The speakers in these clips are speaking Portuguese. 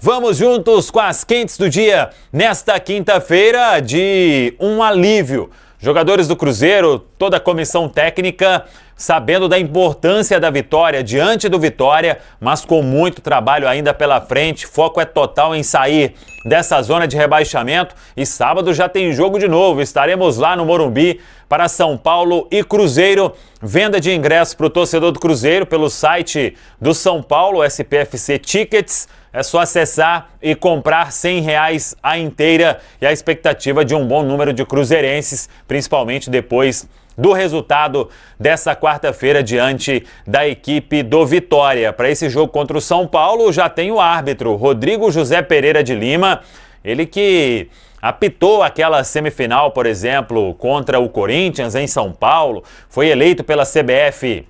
Vamos juntos com as quentes do dia nesta quinta-feira de um alívio. Jogadores do Cruzeiro, toda a comissão técnica, sabendo da importância da vitória, diante do Vitória, mas com muito trabalho ainda pela frente. Foco é total em sair dessa zona de rebaixamento e sábado já tem jogo de novo. Estaremos lá no Morumbi para São Paulo e Cruzeiro. Venda de ingressos para o torcedor do Cruzeiro pelo site do São Paulo, SPFC Tickets. É só acessar e comprar R$100 a inteira e a expectativa de um bom número de cruzeirenses, principalmente depois do resultado dessa quarta-feira diante da equipe do Vitória. Para esse jogo contra o São Paulo já tem o árbitro Rodrigo José Pereira de Lima, ele que apitou aquela semifinal, por exemplo, contra o Corinthians em São Paulo, foi eleito pela CBF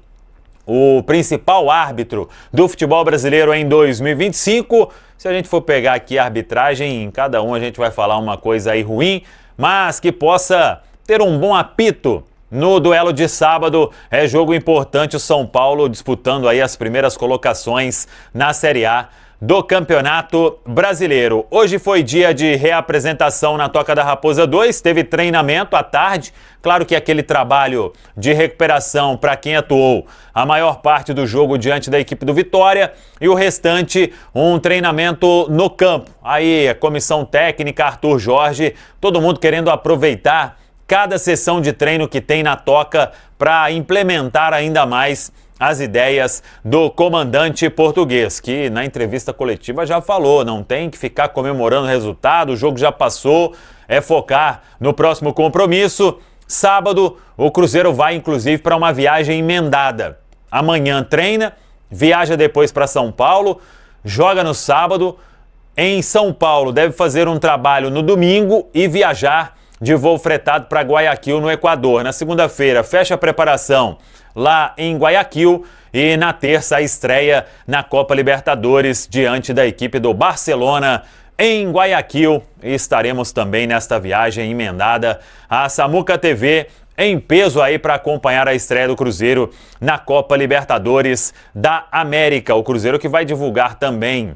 o principal árbitro do futebol brasileiro em 2025. Se a gente for pegar aqui a arbitragem, em cada um a gente vai falar uma coisa aí ruim, mas que possa ter um bom apito no duelo de sábado. É jogo importante, o São Paulo disputando aí as primeiras colocações na Série A do Campeonato Brasileiro. Hoje foi dia de reapresentação na Toca da Raposa 2, teve treinamento à tarde. Claro que aquele trabalho de recuperação para quem atuou a maior parte do jogo diante da equipe do Vitória e o restante um treinamento no campo. Aí a comissão técnica, Arthur Jorge, todo mundo querendo aproveitar cada sessão de treino que tem na Toca para implementar ainda mais as ideias do comandante português, que na entrevista coletiva já falou, não tem que ficar comemorando o resultado, o jogo já passou, é focar no próximo compromisso. Sábado, o Cruzeiro vai inclusive para uma viagem emendada. Amanhã treina, viaja depois para São Paulo, joga no sábado. Em São Paulo deve fazer um trabalho no domingo e viajar de voo fretado para Guayaquil, no Equador. Na segunda-feira, fecha a preparação lá em Guayaquil e na terça a estreia na Copa Libertadores diante da equipe do Barcelona em Guayaquil. E estaremos também nesta viagem emendada a Samuca TV em peso aí para acompanhar a estreia do Cruzeiro na Copa Libertadores da América. O Cruzeiro que vai divulgar também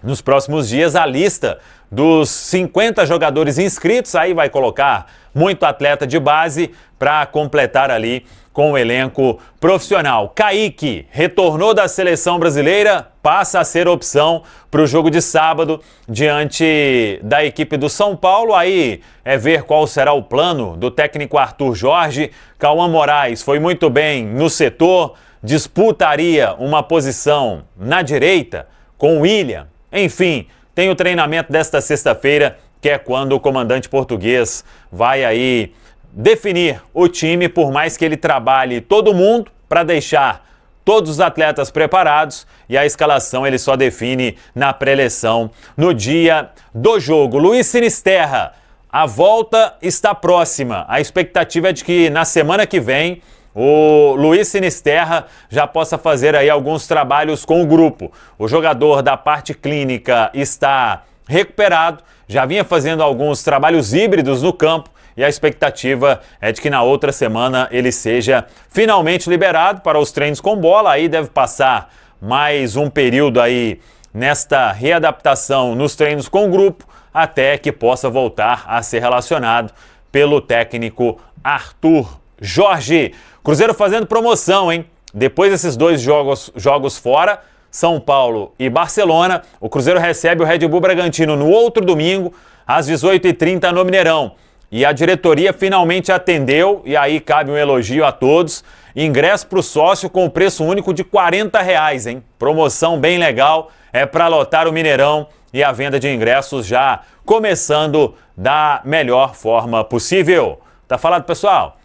nos próximos dias a lista dos 50 jogadores inscritos, aí vai colocar muito atleta de base para completar ali com o elenco profissional. Kaique retornou da seleção brasileira, passa a ser opção para o jogo de sábado diante da equipe do São Paulo. Aí é ver qual será o plano do técnico Arthur Jorge. Cauã Moraes foi muito bem no setor, disputaria uma posição na direita com o William. Enfim, tem o treinamento desta sexta-feira, que é quando o comandante português vai aí definir o time, por mais que ele trabalhe todo mundo para deixar todos os atletas preparados, e a escalação ele só define na pré-eleção no dia do jogo. Luiz Sinisterra, a volta está próxima. A expectativa é de que na semana que vem o Luiz Sinisterra já possa fazer aí alguns trabalhos com o grupo. O jogador da parte clínica está recuperado, já vinha fazendo alguns trabalhos híbridos no campo e a expectativa é de que na outra semana ele seja finalmente liberado para os treinos com bola. Aí deve passar mais um período aí nesta readaptação nos treinos com o grupo até que possa voltar a ser relacionado pelo técnico Arthur Jorge. Cruzeiro fazendo promoção, hein? Depois desses dois jogos fora, São Paulo e Barcelona, o Cruzeiro recebe o Red Bull Bragantino no outro domingo, às 18h30 no Mineirão. E a diretoria finalmente atendeu, e aí cabe um elogio a todos. Ingresso para o sócio com preço único de R$40, hein? Promoção bem legal, é para lotar o Mineirão e a venda de ingressos já começando da melhor forma possível. Tá falado, pessoal?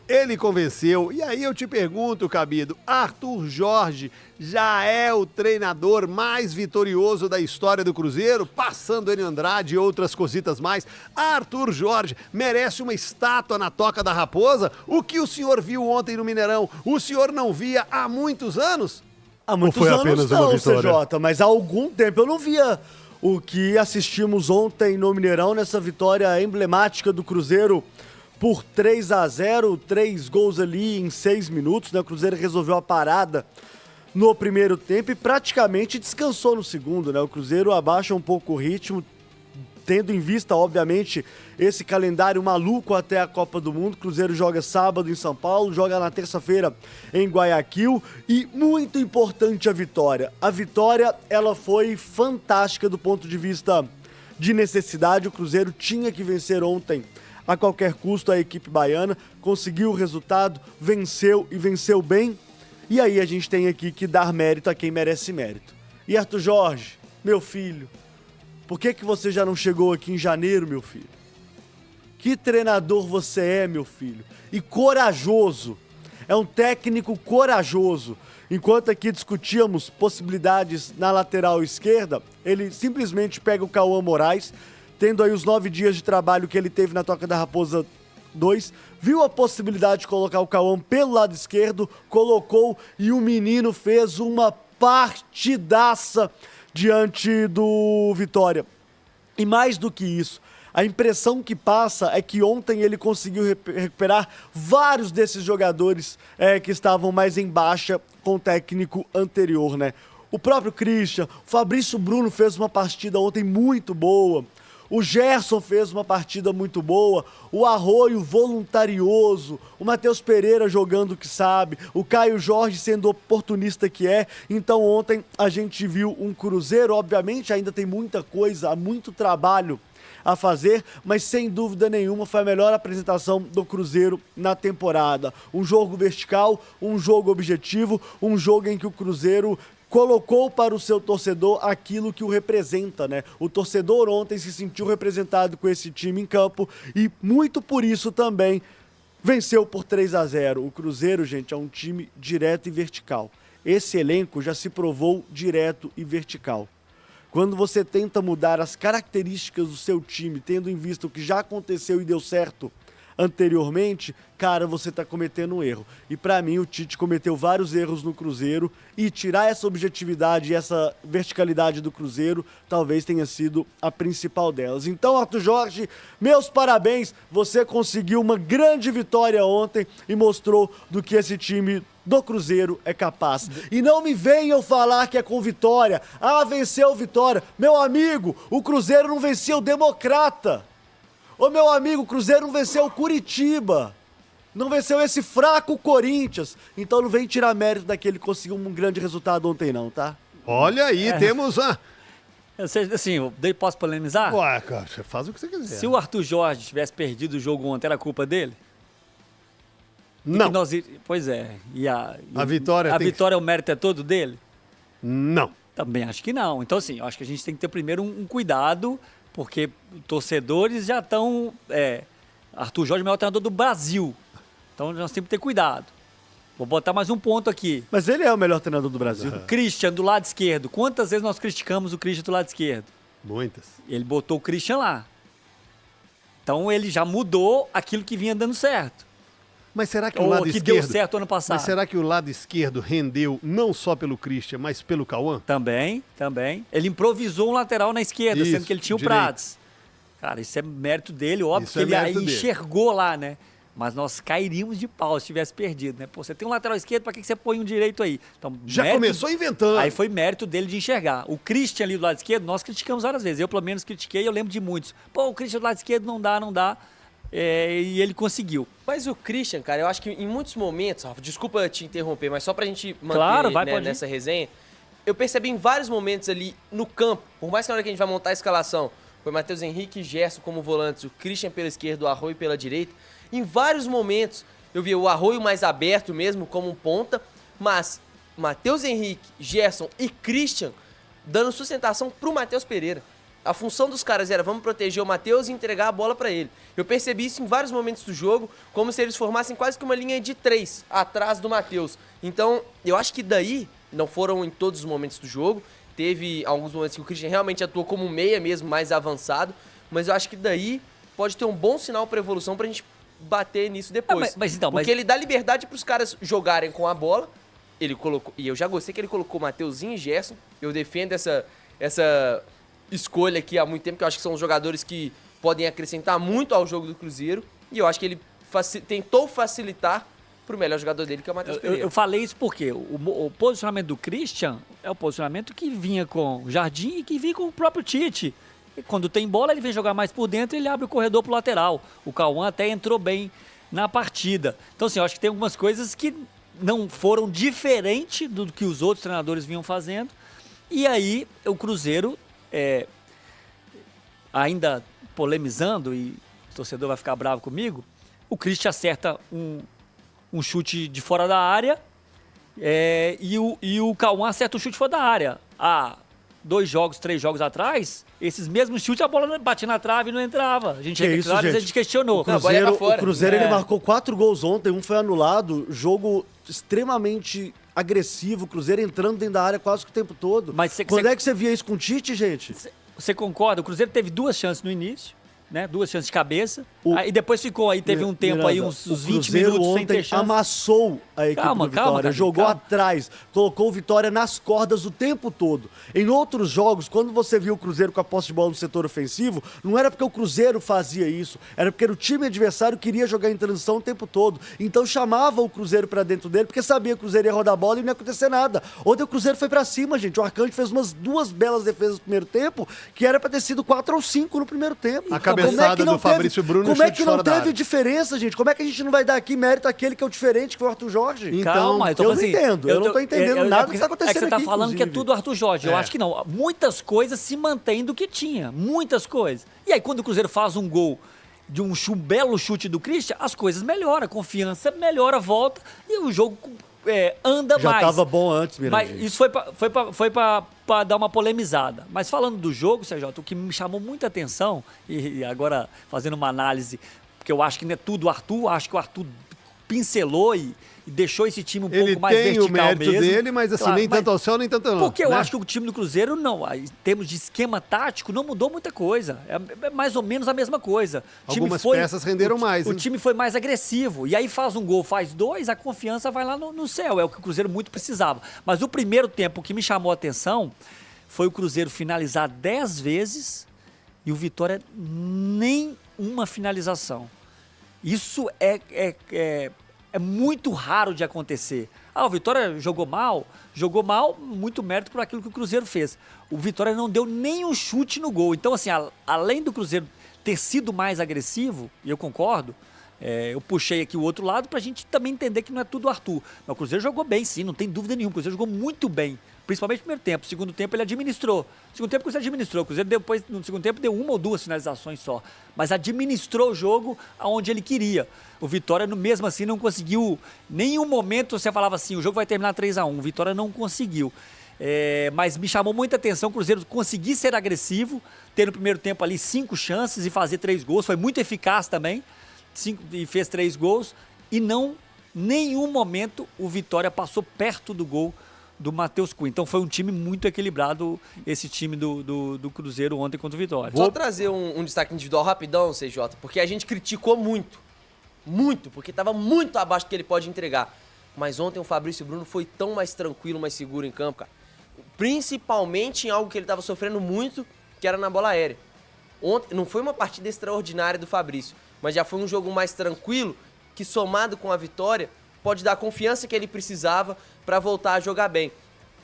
Ele convenceu. E aí eu te pergunto, Cabido, Arthur Jorge já é o treinador mais vitorioso da história do Cruzeiro, passando Enio Andrade e outras cositas mais? Arthur Jorge merece uma estátua na Toca da Raposa? O que o senhor viu ontem no Mineirão, o senhor não via há muitos anos? Há muitos anos não, CJ, mas há algum tempo eu não via o que assistimos ontem no Mineirão, nessa vitória emblemática do Cruzeiro por 3-0, 3 gols ali em 6 minutos, né? O Cruzeiro resolveu a parada no primeiro tempo e praticamente descansou no segundo, né? O Cruzeiro abaixa um pouco o ritmo, tendo em vista, obviamente, esse calendário maluco até a Copa do Mundo. O Cruzeiro joga sábado em São Paulo, joga na terça-feira em Guayaquil e muito importante a vitória. A vitória, ela foi fantástica do ponto de vista de necessidade. O Cruzeiro tinha que vencer ontem a qualquer custo a equipe baiana, conseguiu o resultado, venceu e venceu bem. E aí a gente tem aqui que dar mérito a quem merece mérito. E Arthur Jorge, meu filho, por que você já não chegou aqui em janeiro, meu filho? Que treinador você é, meu filho. E corajoso. É um técnico corajoso. Enquanto aqui discutíamos possibilidades na lateral esquerda, ele simplesmente pega o Cauã Moraes, tendo aí os 9 dias de trabalho que ele teve na Toca da Raposa 2, viu a possibilidade de colocar o Cauã pelo lado esquerdo, colocou e o menino fez uma partidaça diante do Vitória. E mais do que isso, a impressão que passa é que ontem ele conseguiu recuperar vários desses jogadores que estavam mais em baixa com o técnico anterior, né? O próprio Christian, o Fabrício Bruno fez uma partida ontem muito boa. O Gerson fez uma partida muito boa, o Arroio voluntarioso, o Matheus Pereira jogando o que sabe, o Caio Jorge sendo oportunista que é. Então ontem a gente viu um Cruzeiro, obviamente ainda tem muita coisa, há muito trabalho a fazer, mas sem dúvida nenhuma foi a melhor apresentação do Cruzeiro na temporada. Um jogo vertical, um jogo objetivo, um jogo em que o Cruzeiro colocou para o seu torcedor aquilo que o representa, né? O torcedor ontem se sentiu representado com esse time em campo e muito por isso também venceu por 3-0. O Cruzeiro, gente, é um time direto e vertical. Esse elenco já se provou direto e vertical. Quando você tenta mudar as características do seu time, tendo em vista o que já aconteceu e deu certo anteriormente, cara, você tá cometendo um erro. E pra mim o Tite cometeu vários erros no Cruzeiro e tirar essa objetividade e essa verticalidade do Cruzeiro talvez tenha sido a principal delas. Então, Arthur Jorge, meus parabéns, você conseguiu uma grande vitória ontem e mostrou do que esse time do Cruzeiro é capaz. E não me venham falar que é com vitória. Ah, venceu Vitória. Meu amigo, o Cruzeiro não venceu o Democrata. Ô, meu amigo, o Cruzeiro não venceu o Curitiba. Não venceu esse fraco Corinthians. Então não vem tirar mérito daquele que conseguiu um grande resultado ontem não, tá? Olha aí, temos a... Assim, eu posso polemizar? Ué, cara, você faz o que você quiser. Se o Arthur Jorge tivesse perdido o jogo ontem, era culpa dele? Não. Pois é. A vitória o mérito é todo dele? Não. Também acho que não. Então, assim, eu acho que a gente tem que ter primeiro um cuidado, porque torcedores já estão... Arthur Jorge é o maior treinador do Brasil. Então, nós temos que ter cuidado. Vou botar mais um ponto aqui. Mas ele é o melhor treinador do Brasil. O Christian, do lado esquerdo. Quantas vezes nós criticamos o Christian do lado esquerdo? Muitas. Ele botou o Christian lá. Então, ele já mudou aquilo que vinha dando certo. Mas será que o lado esquerdo... deu certo ano passado. Mas será que o lado esquerdo rendeu não só pelo Christian, mas pelo Cauã? Também. Ele improvisou um lateral na esquerda, sendo que ele tinha o Prats. Cara, isso é mérito dele, óbvio que ele aí enxergou lá, né? Mas nós cairíamos de pau se tivesse perdido, né? Pô, você tem um lateral esquerdo, pra que você põe um direito aí? Então, já começou inventando. Aí foi mérito dele de enxergar. O Christian ali do lado esquerdo, nós criticamos várias vezes. Eu, pelo menos, critiquei, eu lembro de muitos. Pô, o Christian do lado esquerdo não dá. E ele conseguiu. Mas o Christian, cara, eu acho que em muitos momentos, Rafa, desculpa te interromper, mas só pra gente manter nessa resenha, eu percebi em vários momentos ali no campo, por mais que na hora que a gente vai montar a escalação, foi Matheus Henrique e Gerson como volantes, o Christian pela esquerda, o Arroio pela direita, em vários momentos eu vi o Arroio mais aberto mesmo, como um ponta, mas Matheus Henrique, Gerson e Christian dando sustentação pro Matheus Pereira. A função dos caras era vamos proteger o Matheus e entregar a bola pra ele. Eu percebi isso em vários momentos do jogo, como se eles formassem quase que uma linha de 3 atrás do Matheus. Então, eu acho que daí, não foram em todos os momentos do jogo, teve alguns momentos que o Christian realmente atuou como um meia mesmo, mais avançado, mas eu acho que daí pode ter um bom sinal pra evolução pra gente bater nisso depois. Porque ele dá liberdade pros caras jogarem com a bola, ele colocou, e eu já gostei que ele colocou Mateuzinho e Gerson, eu defendo essa escolha aqui há muito tempo, que eu acho que são os jogadores que podem acrescentar muito ao jogo do Cruzeiro, e eu acho que ele tentou facilitar pro melhor jogador dele, que é o Matheus Pereira. Eu falei isso porque o posicionamento do Christian é o posicionamento que vinha com o Jardim e que vinha com o próprio Tite. E quando tem bola, ele vem jogar mais por dentro e ele abre o corredor pro lateral. O Cauã até entrou bem na partida. Então, assim, eu acho que tem algumas coisas que não foram diferentes do que os outros treinadores vinham fazendo. E aí, o Cruzeiro, ainda polemizando, e o torcedor vai ficar bravo comigo, o Christian acerta um chute de fora da área e o Cauã acerta um chute fora da área. Há 2 jogos, 3 jogos atrás, esses mesmos chutes, a bola batia na trave e não entrava. A gente questionou. O Cruzeiro ele marcou 4 gols ontem, um foi anulado, jogo extremamente agressivo, o Cruzeiro entrando dentro da área quase que o tempo todo. Quando é que você via isso com o Tite, gente? Você concorda? O Cruzeiro teve 2 chances no início, né? 2 chances de cabeça. Aí depois teve um tempo aí, uns 20 minutos sem ter chance. Amassou a equipe do Vitória, jogou atrás, colocou o Vitória nas cordas o tempo todo. Em outros jogos, quando você viu o Cruzeiro com a posse de bola no setor ofensivo, não era porque o Cruzeiro fazia isso, era porque o time adversário queria jogar em transição o tempo todo. Então chamava o Cruzeiro pra dentro dele, porque sabia que o Cruzeiro ia rodar a bola e não ia acontecer nada. Ontem o Cruzeiro foi pra cima, gente. O Arcanjo fez umas 2 belas defesas no primeiro tempo, que era pra ter sido 4 ou 5 no primeiro tempo. Cabeçada do Fabrício Bruno. Como é que não teve diferença, gente? Como é que a gente não vai dar aqui mérito àquele que é o diferente, que foi o Arthur Jorge? Então, calma, eu não entendo. Eu não tô entendendo nada do que tá acontecendo aqui. Você tá falando que é tudo Arthur Jorge. Eu acho que não. Muitas coisas se mantêm do que tinha. Muitas coisas. E aí, quando o Cruzeiro faz um gol de um belo chute do Christian, as coisas melhoram. A confiança melhora, volta e o jogo anda mais. Já tava bom antes, Mirandinho. Mas isso foi pra dar uma polemizada. Mas falando do jogo, CJ, o que me chamou muita atenção, e agora fazendo uma análise, porque eu acho que não é tudo o Arthur, acho que o Arthur pincelou e deixou esse time um pouco mais vertical mesmo. Ele tem o mérito dele, mas assim, nem tanto ao céu, nem tanto ao não. Porque eu acho que o time do Cruzeiro, não, em termos de esquema tático, não mudou muita coisa. É mais ou menos a mesma coisa. Algumas peças renderam mais. O time foi mais agressivo. E aí faz um gol, faz 2, a confiança vai lá no céu. É o que o Cruzeiro muito precisava. Mas o primeiro tempo que me chamou a atenção foi o Cruzeiro finalizar 10 vezes e o Vitória nem uma finalização. Isso é muito raro de acontecer. O Vitória jogou mal, muito mérito por aquilo que o Cruzeiro fez. O Vitória não deu nem um chute no gol. Então, assim, além do Cruzeiro ter sido mais agressivo, e eu concordo, eu puxei aqui o outro lado pra gente também entender que não é tudo o Arthur. Mas o Cruzeiro jogou bem, sim, não tem dúvida nenhuma. O Cruzeiro jogou muito bem, principalmente no primeiro tempo. No segundo tempo ele administrou. No segundo tempo o Cruzeiro administrou. O Cruzeiro depois, no segundo tempo, deu 1 ou 2 finalizações só. Mas administrou o jogo aonde ele queria. O Vitória, mesmo assim, não conseguiu. Nenhum momento você falava assim, o jogo vai terminar 3-1. O Vitória não conseguiu. Mas me chamou muita atenção o Cruzeiro conseguir ser agressivo, ter no primeiro tempo ali 5 chances e fazer 3 gols. Foi muito eficaz também. E fez 3 gols. E nenhum momento o Vitória passou perto do gol do Matheus Cunha. Então foi um time muito equilibrado, esse time do Cruzeiro ontem contra o Vitória. Vou trazer um destaque individual rapidão, CJ, porque a gente criticou muito, porque estava muito abaixo do que ele pode entregar. Mas ontem o Fabrício Bruno foi tão mais tranquilo, mais seguro em campo, cara. Principalmente em algo que ele estava sofrendo muito, que era na bola aérea. Ontem não foi uma partida extraordinária do Fabrício, mas já foi um jogo mais tranquilo, que somado com a vitória, pode dar a confiança que ele precisava para voltar a jogar bem.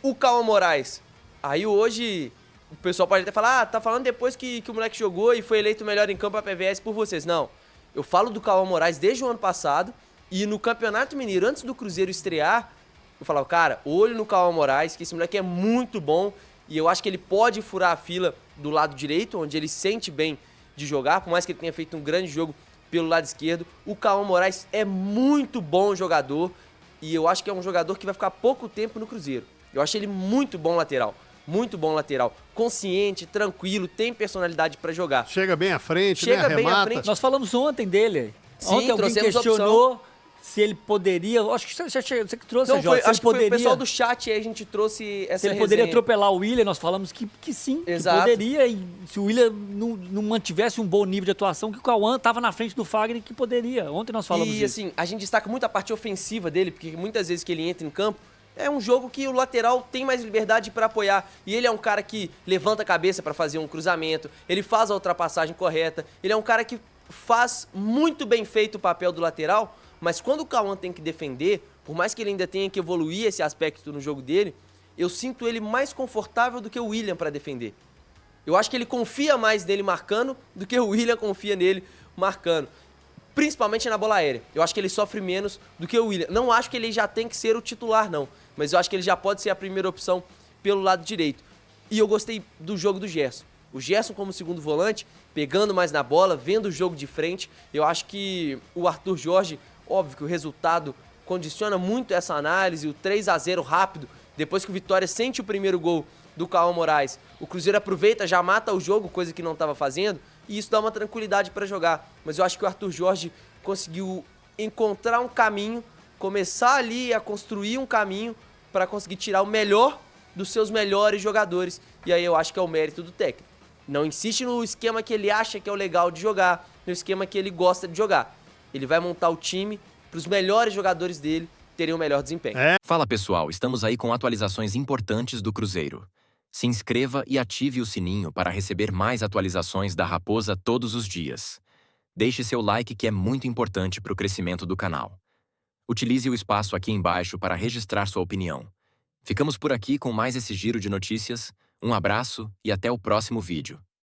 O Cauã Moraes, aí hoje o pessoal pode até falar, tá falando depois que o moleque jogou e foi eleito o melhor em campo a PVS por vocês. Não, eu falo do Cauã Moraes desde o ano passado e no Campeonato Mineiro, antes do Cruzeiro estrear, eu falava, cara, olho no Cauã Moraes, que esse moleque é muito bom e eu acho que ele pode furar a fila do lado direito, onde ele sente bem de jogar, por mais que ele tenha feito um grande jogo pelo lado esquerdo. O Cauã Moraes é muito bom jogador e eu acho que é um jogador que vai ficar pouco tempo no Cruzeiro. Eu acho ele muito bom lateral, consciente, tranquilo, tem personalidade pra jogar. Chega bem à frente, bem à frente. Nós falamos ontem dele. Sim, ontem alguém questionou se ele poderia, acho que você que trouxe, não, foi, acho que foi o pessoal do chat aí, a gente trouxe essa se ele poderia atropelar o Willian, nós falamos que sim, exato, que poderia, e se o Willian não mantivesse um bom nível de atuação, que o Cauã estava na frente do Fagner, que poderia. Ontem nós falamos disso. E assim, a gente destaca muito a parte ofensiva dele, porque muitas vezes que ele entra em campo, é um jogo que o lateral tem mais liberdade para apoiar. E ele é um cara que levanta a cabeça para fazer um cruzamento, ele faz a ultrapassagem correta, ele é um cara que faz muito bem feito o papel do lateral, Mas quando o Cauã tem que defender, por mais que ele ainda tenha que evoluir esse aspecto no jogo dele, eu sinto ele mais confortável do que o William para defender. Eu acho que ele confia mais nele marcando do que o William confia nele marcando. Principalmente na bola aérea. Eu acho que ele sofre menos do que o William. Não acho que ele já tem que ser o titular, não. Mas eu acho que ele já pode ser a primeira opção pelo lado direito. E eu gostei do jogo do Gerson. O Gerson como segundo volante, pegando mais na bola, vendo o jogo de frente. Eu acho que o Arthur Jorge, óbvio que o resultado condiciona muito essa análise. O 3-0 rápido, depois que o Vitória sente o primeiro gol do Cauã Moraes, o Cruzeiro aproveita, já mata o jogo, coisa que não estava fazendo, e isso dá uma tranquilidade para jogar. Mas eu acho que o Arthur Jorge conseguiu encontrar um caminho, começar ali a construir um caminho para conseguir tirar o melhor dos seus melhores jogadores. E aí eu acho que é o mérito do técnico. Não insiste no esquema que ele acha que é o legal de jogar, no esquema que ele gosta de jogar. Ele vai montar o time para os melhores jogadores dele terem o melhor desempenho. Fala pessoal, estamos aí com atualizações importantes do Cruzeiro. Se inscreva e ative o sininho para receber mais atualizações da Raposa todos os dias. Deixe seu like que é muito importante para o crescimento do canal. Utilize o espaço aqui embaixo para registrar sua opinião. Ficamos por aqui com mais esse giro de notícias. Um abraço e até o próximo vídeo.